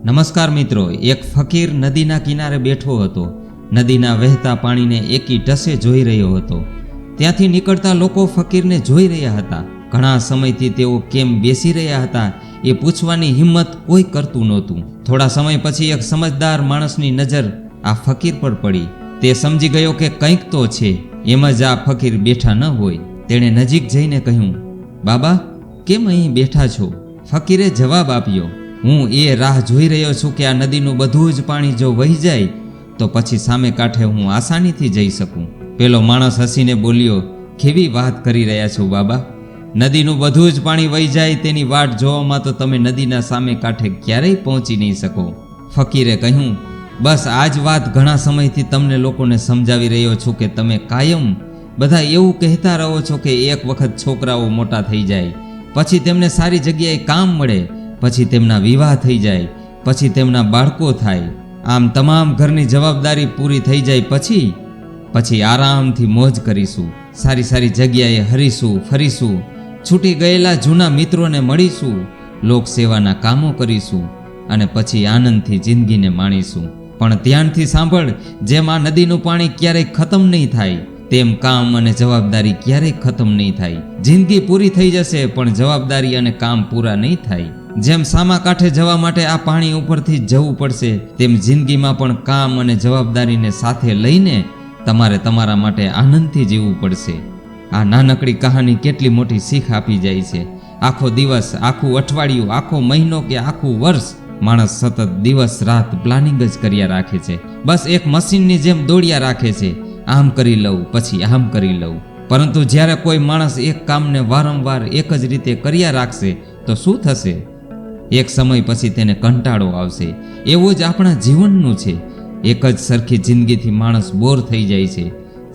નમસ્કાર મિત્રો, એક ફકીર નદીના કિનારે બેઠો હતો. નદીના વહેતા પાણીને એકી ટસે જોઈ રહ્યો હતો. ત્યાંથી નીકળતા લોકો ફકીરને જોઈ રહ્યા હતા. ઘણા સમયથી તેઓ કેમ બેસી રહ્યા હતા એ પૂછવાની હિંમત કોઈ કરતું નહોતું. થોડા સમય પછી એક સમજદાર માણસની નજર આ ફકીર પર પડી. તે સમજી ગયો કે કંઈક તો છે, એમ જ આ ફકીર બેઠા ન હોય. તેણે નજીક જઈને કહ્યું, બાબા, કેમ અહીં બેઠા છો? ફકીરે જવાબ આપ્યો, હું એ રાહ જોઈ રહ્યો છું કે આ નદીનું બધું જ પાણી જો વહી જાય તો પછી સામે કાંઠે હું આસાનીથી જઈ શકું. પેલો માણસ હસીને બોલ્યો, કેવી વાત કરી રહ્યા છો બાબા? નદીનું બધું જ પાણી વહી જાય તેની વાટ જોવામાં તો તમે નદીના સામે કાંઠે ક્યારેય પહોંચી નહીં શકો. ફકીરે કહ્યું, બસ આ જ વાત ઘણા સમયથી તમને લોકોને સમજાવી રહ્યો છું કે તમે કાયમ બધા એવું કહેતા રહો છો કે એક વખત છોકરાઓ મોટા થઈ જાય, પછી તેમને સારી જગ્યાએ કામ મળે, પછી તેમના વિવાહ થઈ જાય, પછી તેમના બાળકો થાય, આમ તમામ ઘરની જવાબદારી પૂરી થઈ જાય પછી આરામથી મોજ કરીશું, સારી સારી જગ્યાએ હરીશું ફરીશું, છૂટી ગયેલા જૂના મિત્રોને મળીશું, લોકસેવાના કામો કરીશું અને પછી આનંદથી જિંદગીને માણીશું. પણ ધ્યાનથી સાંભળ, જેમ આ નદીનું પાણી ક્યારેય ખતમ નહીં થાય તેમ કામ અને જવાબદારી ક્યારેય ખતમ નહીં થાય. જિંદગી પૂરી થઈ જશે પણ જવાબદારી અને કામ પૂરા નહીં થાય. જેમ સામા કાંઠે જવા માટે આ પાણી ઉપરથી જવું પડશે, તેમ જિંદગીમાં પણ કામ અને જવાબદારીને સાથે લઈને તમારે તમારા માટે આનંદથી જીવવું પડશે. આ નાનકડી કહાની કેટલી મોટી શીખ આપી જાય છે. આખો દિવસ, આખું અઠવાડિયું, આખો મહિનો કે આખું વર્ષ માણસ સતત દિવસ રાત પ્લાનિંગ જ કર્યા રાખે છે. બસ એક મશીનની જેમ દોડ્યા રાખે છે, આમ કરી લઉં પછી આમ કરી લઉં. પરંતુ જ્યારે કોઈ માણસ એક કામને વારંવાર એક જ રીતે કર્યા રાખશે તો શું થશે? એક સમય પછી તેને કંટાળો આવશે. એવું જ આપણા જીવનનું છે. એક જ સરખી જિંદગીથી માણસ બોર થઈ જાય છે.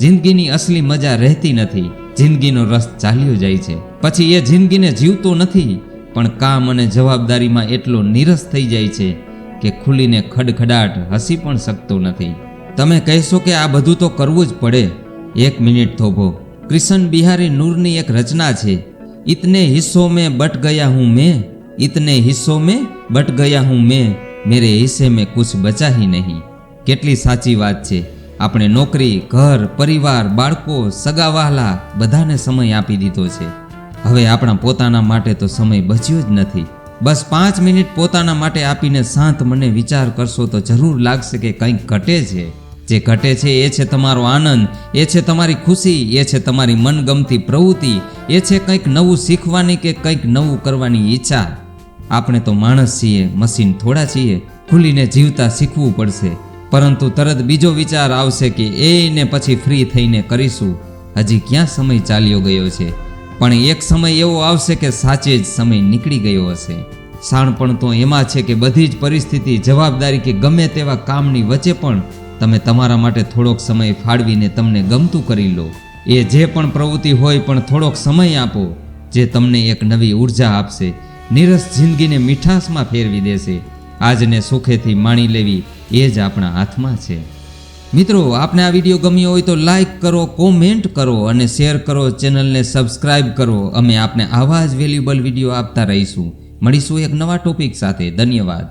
જિંદગીની અસલી મજા રહેતી નથી. જિંદગીનો રસ ચાલ્યો જાય છે. પછી એ જિંદગીને જીવતો નથી, પણ કામ અને જવાબદારીમાં એટલો નીરસ થઈ જાય છે કે ખુલીને ખડખડાટ હસી પણ શકતો નથી. તમે કહેશો કે આ બધું તો કરવું જ પડે. એક મિનિટ થોભો. કૃષ્ણ બિહારી નૂરની એક રચના છે, ઇતને હિસ્સો में बट गया हूँ मैं, इतने हिस्सों में बट गया हूँ मैं, मेरे हिस्से में कुछ बचा ही नहीं. કેટલી સાચી વાત છે. આપણે નોકરી, ઘર, પરિવાર, બાળકો, સગાવહાલા બધાને સમય આપી દીધો છે. હવે આપણા પોતાના માટે તો સમય બચ્યો જ નથી. બસ 5 મિનિટ પોતાના માટે આપીને શાંત મને વિચાર કરશો તો જરૂર લાગશે કે કંઈક ઘટે છે. જે ઘટે છે એ છે તમારો આનંદ, એ છે તમારી ખુશી, એ છે તમારી મનગમતી પ્રવૃત્તિ, એ છે કંઈક નવું શીખવાની કે કંઈક નવું કરવાની ઈચ્છા. આપણે તો માણસ છીએ, મશીન થોડા છીએ. ખુલીને જીવતા શીખવું પડશે. પરંતુ તરત બીજો વિચાર આવશે કે એને પછી ફ્રી થઈને કરીશું. હજી ક્યાં સમય ચાલ્યો ગયો છે? પણ એક સમય એવો આવશે કે સાચે જ સમય નીકળી ગયો હશે. શાણપણ તો એમાં છે કે બધી જ પરિસ્થિતિ, જવાબદારી કે ગમે તેવા કામની વચ્ચે પણ તમે તમારા માટે થોડોક સમય ફાળવીને તમને ગમતું કરી લો. એ જે પણ પ્રવૃત્તિ હોય પણ થોડોક સમય આપો, જે તમને એક નવી ઉર્જા આપશે, નીરસ જિંદગીને મીઠાશમાં ફેરવી દેશે. આજને સુખેથી માણી લેવી એ જ આપણા હાથમાં છે. મિત્રો, આપને આ વિડીયો ગમ્યો હોય તો લાઈક કરો, કોમેન્ટ કરો અને શેર કરો, ચેનલને સબસ્ક્રાઈબ કરો. અમે આપને આવા જ વેલ્યુબલ વિડીયો આપતા રહીશું. મળીશું એક નવા ટોપિક સાથે. ધન્યવાદ.